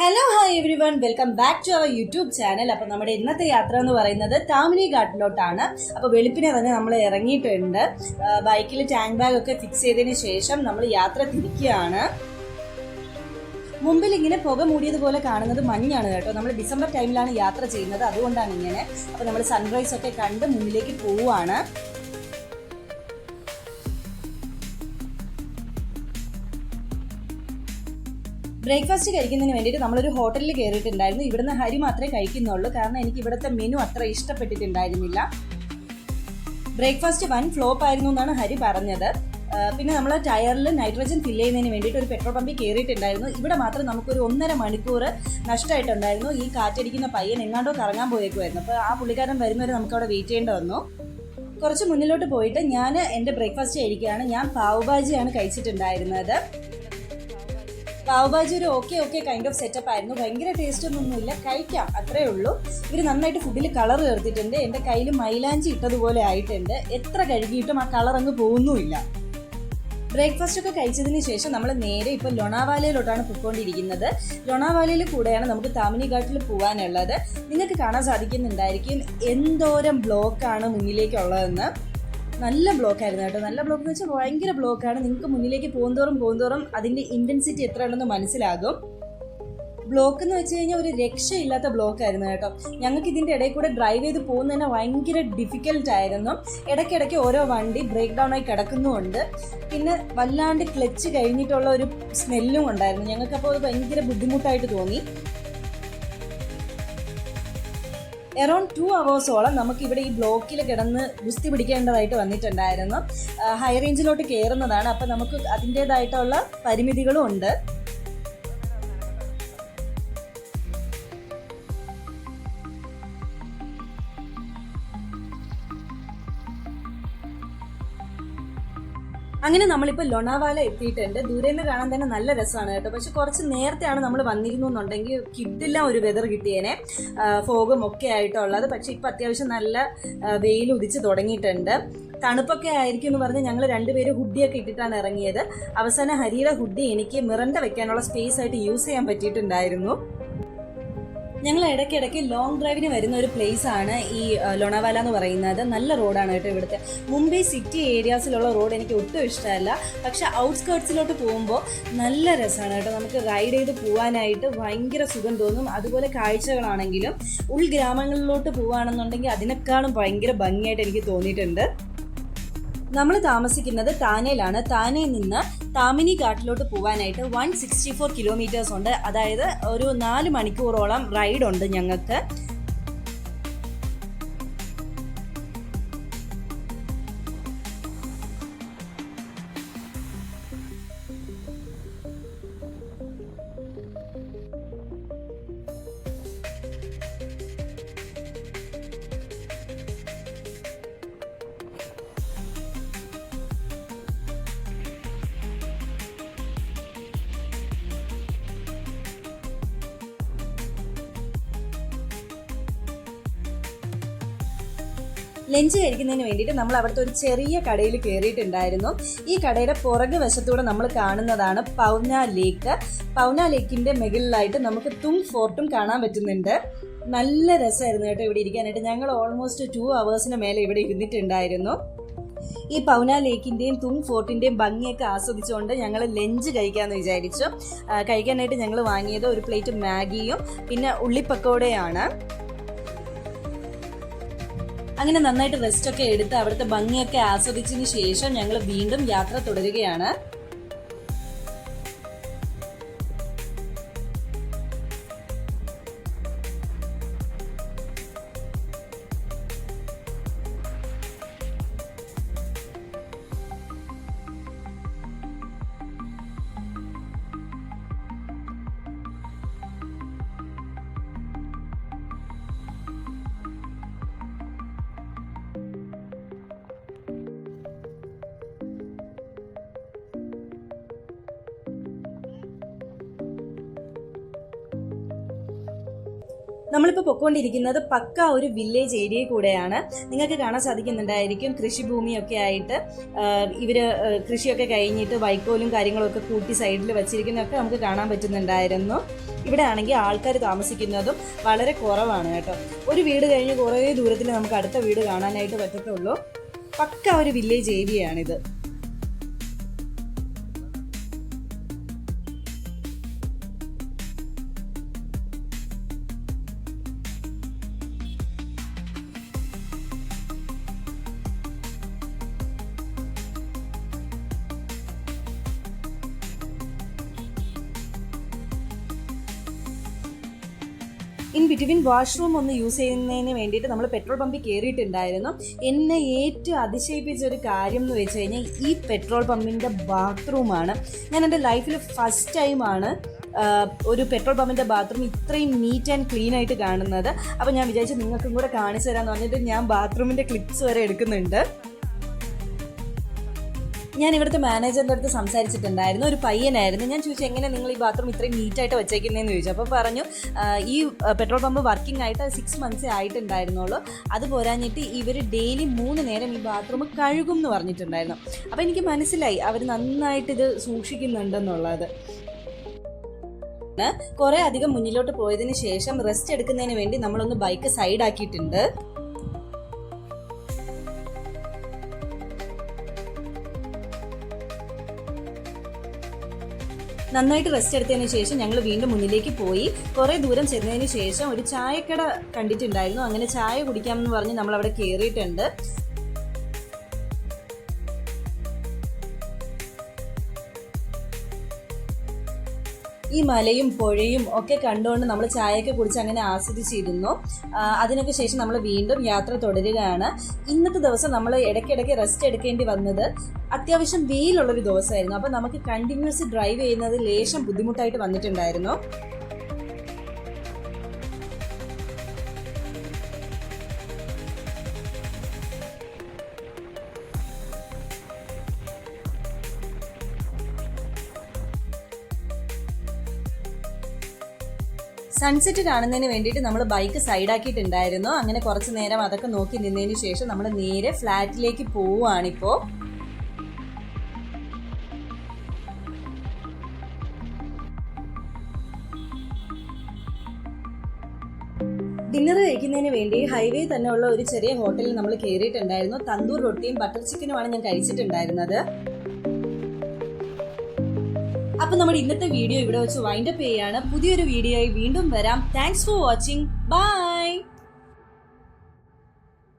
Hello hi everyone, welcome back to our YouTube channel. അപ്പോൾ നമ്മുടെ ഇന്നത്തെ യാത്ര എന്ന് പറയുന്നത് താമിനി ഘാട്ടിലോട്ടാണ്. അപ്പോൾ വെളുപ്പിനെ തന്നെ നമ്മൾ ഇറങ്ങിയിട്ടുണ്ട്. ബൈക്കിൽ ടാങ്ക് ബാഗ് ഒക്കെ ഫിക്സ് ചെയ്തതിന് ശേഷം നമ്മൾ യാത്ര തിരിക്കുകയാണ്. മുമ്പിൽ ഇങ്ങനെ പുക മൂടിയതുപോലെ കാണുന്നത് മഞ്ഞാണ് കേട്ടോ. നമ്മൾ ഡിസംബർ ടൈമിലാണ് യാത്ര ചെയ്യുന്നത്, അതുകൊണ്ടാണ് ഇങ്ങനെ. അപ്പോൾ നമ്മൾ സൺറൈസ് ഒക്കെ കണ്ട് മുന്നിലേക്ക് പോവുകയാണ്. ബ്രേക്ക്ഫാസ്റ്റ് കഴിക്കുന്നതിന് വേണ്ടിയിട്ട് നമ്മളൊരു ഹോട്ടലിൽ കയറിയിട്ടുണ്ടായിരുന്നു. ഇവിടുന്ന് ഹരി മാത്രമേ കഴിക്കുന്നുള്ളൂ, കാരണം എനിക്ക് ഇവിടുത്തെ മെനു അത്ര ഇഷ്ടപ്പെട്ടിട്ടുണ്ടായിരുന്നില്ല. ബ്രേക്ക്ഫാസ്റ്റ് വൻ ഫ്ലോപ്പ് ആയിരുന്നു എന്നാണ് ഹരി പറഞ്ഞത്. പിന്നെ നമ്മൾ ടയറിൽ നൈട്രജൻ ഫില്ല് ചെയ്യുന്നതിന് വേണ്ടിയിട്ട് ഒരു പെട്രോൾ പമ്പിൽ കയറിയിട്ടുണ്ടായിരുന്നു. ഇവിടെ മാത്രം നമുക്കൊരു 1.5 മണിക്കൂർ നഷ്ടമായിട്ടുണ്ടായിരുന്നു. ഈ കാറ്റടിക്കുന്ന പയ്യൻ എങ്ങാണ്ടോ കറങ്ങാൻ പോയേക്കുമായിരുന്നു. അപ്പോൾ ആ പുള്ളിക്കാരൻ വരുന്നവരെ നമുക്ക് അവിടെ വെയിറ്റ് ചെയ്യേണ്ടി വന്നു. കുറച്ച് മുന്നിലോട്ട് പോയിട്ട് ഞാൻ എൻ്റെ ബ്രേക്ക്ഫാസ്റ്റ് കഴിക്കുകയാണ്. ഞാൻ പാവ് ഭാജിയാണ് കഴിച്ചിട്ടുണ്ടായിരുന്നത്. പാവ് ഭാജി ഒരു ഓക്കെ കൈൻഡ് ഓഫ് സെറ്റപ്പ് ആയിരുന്നു. ഭയങ്കര ടേസ്റ്റ് ഒന്നുമില്ല, കഴിക്കാം, അത്രേ ഉള്ളൂ. ഇവർ നന്നായിട്ട് ഫുഡിൽ കളർ ചേർത്തിട്ടുണ്ട്. എൻ്റെ കയ്യിൽ മൈലാഞ്ചി ഇട്ടതുപോലെ ആയിട്ടുണ്ട്. എത്ര കഴുകിയിട്ടും ആ കളർ അങ്ങ് പോകുന്നുമില്ല. ബ്രേക്ക്ഫാസ്റ്റ് ഒക്കെ കഴിച്ചതിന് ശേഷം നമ്മൾ നേരെ ഇപ്പോൾ ലോണാവാലയിലോട്ടാണ് പോയിക്കൊണ്ടിരിക്കുന്നത്. ലോണാവാലയിൽ കൂടെയാണ് നമുക്ക് താമിനി ഘാട്ടിൽ പോകാനുള്ളത്. നിങ്ങൾക്ക് കാണാൻ സാധിക്കുന്നുണ്ടായിരിക്കും എന്തോരം ബ്ലോക്കാണ് മുന്നിലേക്കുള്ളതെന്ന്. നല്ല ബ്ലോക്കായിരുന്നു കേട്ടോ. നല്ല ബ്ലോക്ക് എന്ന് വെച്ചാൽ ഭയങ്കര ബ്ലോക്കാണ്. നിങ്ങൾക്ക് മുന്നിലേക്ക് പോകുന്തോറും അതിൻ്റെ ഇൻറ്റൻസിറ്റി എത്ര ഉണ്ടെന്ന് മനസ്സിലാകും. ബ്ലോക്ക് എന്ന് വെച്ച് കഴിഞ്ഞാൽ ഒരു രക്ഷയില്ലാത്ത ബ്ലോക്കായിരുന്നു കേട്ടോ. ഞങ്ങൾക്ക് ഇതിൻ്റെ ഇടയിൽ കൂടെ ഡ്രൈവ് ചെയ്ത് പോകുന്നത് തന്നെ ഭയങ്കര ഡിഫിക്കൽട്ടായിരുന്നു. ഇടയ്ക്കിടയ്ക്ക് ഓരോ വണ്ടി ബ്രേക്ക് ഡൗൺ ആയി കിടക്കുന്നുമുണ്ട്. പിന്നെ വല്ലാണ്ട് ക്ലച്ച് കഴിഞ്ഞിട്ടുള്ള ഒരു സ്മെല്ലും ഉണ്ടായിരുന്നു. ഞങ്ങൾക്കപ്പോൾ അത് ഭയങ്കര ബുദ്ധിമുട്ടായിട്ട് തോന്നി. അറൗണ്ട് 2 hours നമുക്കിവിടെ ഈ ബ്ലോക്കിൽ കിടന്ന് ഗുസ്തി പിടിക്കേണ്ടതായിട്ട് വന്നിട്ടുണ്ടായിരുന്നു. ഹൈ റേഞ്ചിലോട്ട് കയറുന്നതാണ്, അപ്പം നമുക്ക് അതിൻ്റേതായിട്ടുള്ള പരിമിതികളും ഉണ്ട്. അങ്ങനെ നമ്മളിപ്പോൾ ലോണാവാല എത്തിയിട്ടുണ്ട്. ദൂരെ നിന്ന് കാണാൻ തന്നെ നല്ല രസമാണ് കേട്ടോ. പക്ഷെ കുറച്ച് നേരത്തെയാണ് നമ്മൾ വന്നിരുന്നു എന്നുണ്ടെങ്കിൽ കിട്ടില്ല ഒരു വെതർ കിട്ടിയേനെ, ഫോഗും ഒക്കെ ആയിട്ടുള്ളത്. പക്ഷെ ഇപ്പം അത്യാവശ്യം നല്ല വെയിൽ ഉദിച്ച് തുടങ്ങിയിട്ടുണ്ട്. തണുപ്പൊക്കെ ആയിരിക്കും എന്ന് പറഞ്ഞ് ഞങ്ങൾ രണ്ടുപേരും ഹുഡിയൊക്കെ ഇട്ടിട്ടാണ് ഇറങ്ങിയത്. അവസാനം ഹരിയുടെ ഹുഡി എനിക്ക് മിറണ്ട വെക്കാനുള്ള സ്പേസ് ആയിട്ട് യൂസ് ചെയ്യാൻ പറ്റിയിട്ടുണ്ടായിരുന്നു. ഞങ്ങൾ ഇടയ്ക്കിടയ്ക്ക് ലോങ് ഡ്രൈവിന് വരുന്ന ഒരു പ്ലേസ് ആണ് ഈ ലോണാവാല എന്ന് പറയുന്നത്. നല്ല റോഡാണ് കേട്ടോ ഇവിടുത്തെ. മുംബൈ സിറ്റി ഏരിയാസിലുള്ള റോഡ് എനിക്ക് ഒട്ടും ഇഷ്ടമല്ല. പക്ഷെ ഔട്ട്സ്കേർട്സിലോട്ട് പോകുമ്പോൾ നല്ല രസമാണ് കേട്ടോ. നമുക്ക് റൈഡ് ചെയ്ത് പോകാനായിട്ട് ഭയങ്കര സുഖം തോന്നും. അതുപോലെ കാഴ്ചകളാണെങ്കിലും ഉൾഗ്രാമങ്ങളിലോട്ട് പോവുകയാണെന്നുണ്ടെങ്കിൽ അതിനേക്കാളും ഭയങ്കര ഭംഗിയായിട്ട് എനിക്ക് തോന്നിയിട്ടുണ്ട്. നമ്മൾ താമസിക്കുന്നത് താനെയിലാണ്. താനെയിൽ നിന്ന് താമിനി ഘാട്ടിലോട്ട് പോകാനായിട്ട് 164 കിലോമീറ്റേഴ്സ് ഉണ്ട്. അതായത് ഒരു 4 മണിക്കൂറോളം റൈഡ് ഉണ്ട് ഞങ്ങൾക്ക്. ലഞ്ച് കഴിക്കുന്നതിന് വേണ്ടിയിട്ട് നമ്മൾ അവിടുത്തെ ഒരു ചെറിയ കടയിൽ കയറിയിട്ടുണ്ടായിരുന്നു. ഈ കടയുടെ പുറകു വശത്തൂടെ നമ്മൾ കാണുന്നതാണ് പൗന ലേക്ക്. പൗന ലേക്കിൻ്റെ മുകളിലായിട്ട് നമുക്ക് തുങ് ഫോർട്ടും കാണാൻ പറ്റുന്നുണ്ട്. നല്ല രസമായിരുന്നു കേട്ടോ ഇവിടെ ഇരിക്കാനായിട്ട്. ഞങ്ങൾ ഓൾമോസ്റ്റ് 2 hours മേലെ ഇവിടെ ഇരുന്നിട്ടുണ്ടായിരുന്നു. ഈ പൗന ലേക്കിൻ്റെയും തുങ് ഫോർട്ടിൻ്റെയും ഭംഗിയൊക്കെ ആസ്വദിച്ചുകൊണ്ട് ഞങ്ങൾ ലഞ്ച് കഴിക്കാമെന്ന് വിചാരിച്ചു. കഴിക്കാനായിട്ട് ഞങ്ങൾ വാങ്ങിയത് ഒരു പ്ലേറ്റ് മാഗിയും പിന്നെ ഉള്ളിപ്പക്കോടയാണ്. അങ്ങനെ നന്നായിട്ട് റെസ്റ്റൊക്കെ എടുത്ത് അവിടുത്തെ ഭംഗിയൊക്കെ ആസ്വദിച്ചതിന് ശേഷം ഞങ്ങൾ വീണ്ടും യാത്ര തുടരുകയാണ്. നമ്മളിപ്പോൾ പൊയ്ക്കൊണ്ടിരിക്കുന്നത് പക്ക ഒരു വില്ലേജ് ഏരിയയിൽ കൂടെയാണ്. നിങ്ങൾക്ക് കാണാൻ സാധിക്കുന്നുണ്ടായിരിക്കും കൃഷിഭൂമിയൊക്കെ ആയിട്ട് ഇവർ കൃഷിയൊക്കെ കഴിഞ്ഞിട്ട് വൈക്കോലും കാര്യങ്ങളൊക്കെ കൂട്ടി സൈഡിൽ വെച്ചിരിക്കുന്നതൊക്കെ നമുക്ക് കാണാൻ പറ്റുന്നുണ്ടായിരുന്നു. ഇവിടെ ആണെങ്കിൽ ആൾക്കാർ താമസിക്കുന്നതും വളരെ കുറവാണ് കേട്ടോ. ഒരു വീട് കഴിഞ്ഞ് കുറേ ദൂരത്തിൽ നമുക്ക് അടുത്ത വീട് കാണാനായിട്ട് പറ്റത്തുള്ളൂ. പക്ക ഒരു വില്ലേജ് ഏരിയയാണിത്. ഇൻ ബിറ്റ്വീൻ വാഷ്റൂം ഒന്ന് യൂസ് ചെയ്യുന്നതിന് വേണ്ടിയിട്ട് നമ്മൾ പെട്രോൾ പമ്പിൽ കയറിയിട്ടുണ്ടായിരുന്നു. എന്നെ ഏറ്റവും അതിശയിപ്പിച്ച ഒരു കാര്യം എന്ന് വെച്ച് കഴിഞ്ഞാൽ ഈ പെട്രോൾ പമ്പിൻ്റെ ബാത്റൂമാണ്. ഞാൻ എൻ്റെ ലൈഫിൽ ഫസ്റ്റ് ടൈമാണ് ഒരു പെട്രോൾ പമ്പിൻ്റെ ബാത്റൂം ഇത്രയും നീറ്റ് ആൻഡ് ക്ലീൻ ആയിട്ട് കാണുന്നത്. അപ്പോൾ ഞാൻ വിചാരിച്ചു നിങ്ങൾക്കും കൂടെ കാണിച്ചു തരാമെന്ന് പറഞ്ഞിട്ട് ഞാൻ ബാത്റൂമിൻ്റെ ക്ലിപ്സ് വരെ എടുക്കുന്നുണ്ട്. ഞാൻ ഇവിടുത്തെ മാനേജറിൻ്റെ അടുത്ത് സംസാരിച്ചിട്ടുണ്ടായിരുന്നു. ഒരു പയ്യനായിരുന്നു. ഞാൻ ചോദിച്ചു എങ്ങനെ നിങ്ങൾ ഈ ബാത്റൂം ഇത്രയും നീറ്റായിട്ട് വെച്ചേക്കുന്നതെന്ന് ചോദിച്ചു. അപ്പോൾ പറഞ്ഞു ഈ പെട്രോൾ പമ്പ് വർക്കിംഗ് ആയിട്ട് 6 months ആയിട്ടുണ്ടായിരുന്നുള്ളൂ. അത് പോരാഞ്ഞിട്ട് ഇവർ ഡെയിലി 3 നേരം ഈ ബാത്റൂം കഴുകും എന്ന് പറഞ്ഞിട്ടുണ്ടായിരുന്നു. അപ്പോൾ എനിക്ക് മനസ്സിലായി അവർ നന്നായിട്ട് ഇത് സൂക്ഷിക്കുന്നുണ്ടെന്നുള്ളത്. കുറേ അധികം മുന്നിലോട്ട് പോയതിന് ശേഷം റെസ്റ്റ് എടുക്കുന്നതിന് വേണ്ടി നമ്മളൊന്ന് ബൈക്ക് സൈഡാക്കിയിട്ടുണ്ട്. നന്നായിട്ട് റെസ്റ്റ് എടുത്തതിന് ശേഷം ഞങ്ങൾ വീണ്ടും മുന്നിലേക്ക് പോയി. കുറേ ദൂരം ചെന്നതിന് ശേഷം ഒരു ചായക്കട കണ്ടിട്ടുണ്ടായിരുന്നു. അങ്ങനെ ചായ കുടിക്കാമെന്ന് പറഞ്ഞ് നമ്മളവിടെ കയറിയിട്ടുണ്ട്. ഈ മലയും പുഴയും ഒക്കെ കണ്ടുകൊണ്ട് നമ്മൾ ചായയൊക്കെ കുടിച്ച് അങ്ങനെ ആസ്വദിച്ചിരുന്നു. അതിനൊക്കെ ശേഷം നമ്മൾ വീണ്ടും യാത്ര തുടരുകയാണ്. ഇന്നത്തെ ദിവസം നമ്മൾ ഇടയ്ക്കിടയ്ക്ക് റെസ്റ്റ് എടുക്കേണ്ടി വന്നത് അത്യാവശ്യം വെയിലുള്ളൊരു ദിവസമായിരുന്നു. അപ്പോൾ നമുക്ക് കണ്ടിന്യൂസ് ഡ്രൈവ് ചെയ്യുന്നത് ലേശം ബുദ്ധിമുട്ടായിട്ട് വന്നിട്ടുണ്ടായിരുന്നു. സൺസെറ്റ് കാണുന്നതിന് വേണ്ടിയിട്ട് നമ്മൾ ബൈക്ക് സൈഡാക്കിയിട്ടുണ്ടായിരുന്നു. അങ്ങനെ കുറച്ച് നേരം അതൊക്കെ നോക്കി നിന്നതിന് ശേഷം നമ്മൾ നേരെ ഫ്ലാറ്റിലേക്ക് പോവുകയാണിപ്പോൾ. ഡിന്നർ കഴിക്കുന്നതിന് വേണ്ടി ഹൈവേ തന്നെ ഉള്ള ഒരു ചെറിയ ഹോട്ടലിൽ നമ്മൾ കയറിയിട്ടുണ്ടായിരുന്നു. തന്തൂർ റൊട്ടിയും ബട്ടർ ചിക്കനുമാണ് ഞാൻ കഴിച്ചിട്ടുണ്ടായിരുന്നത്. അപ്പോൾ നമ്മുടെ ഇന്നത്തെ വീഡിയോ ഇവിടെ വെച്ച് വൈൻഡപ്പ് ചെയ്യാണ്. പുതിയൊരു വീഡിയോയിൽ വീണ്ടും വരാം. Thanks for watching. ബൈ.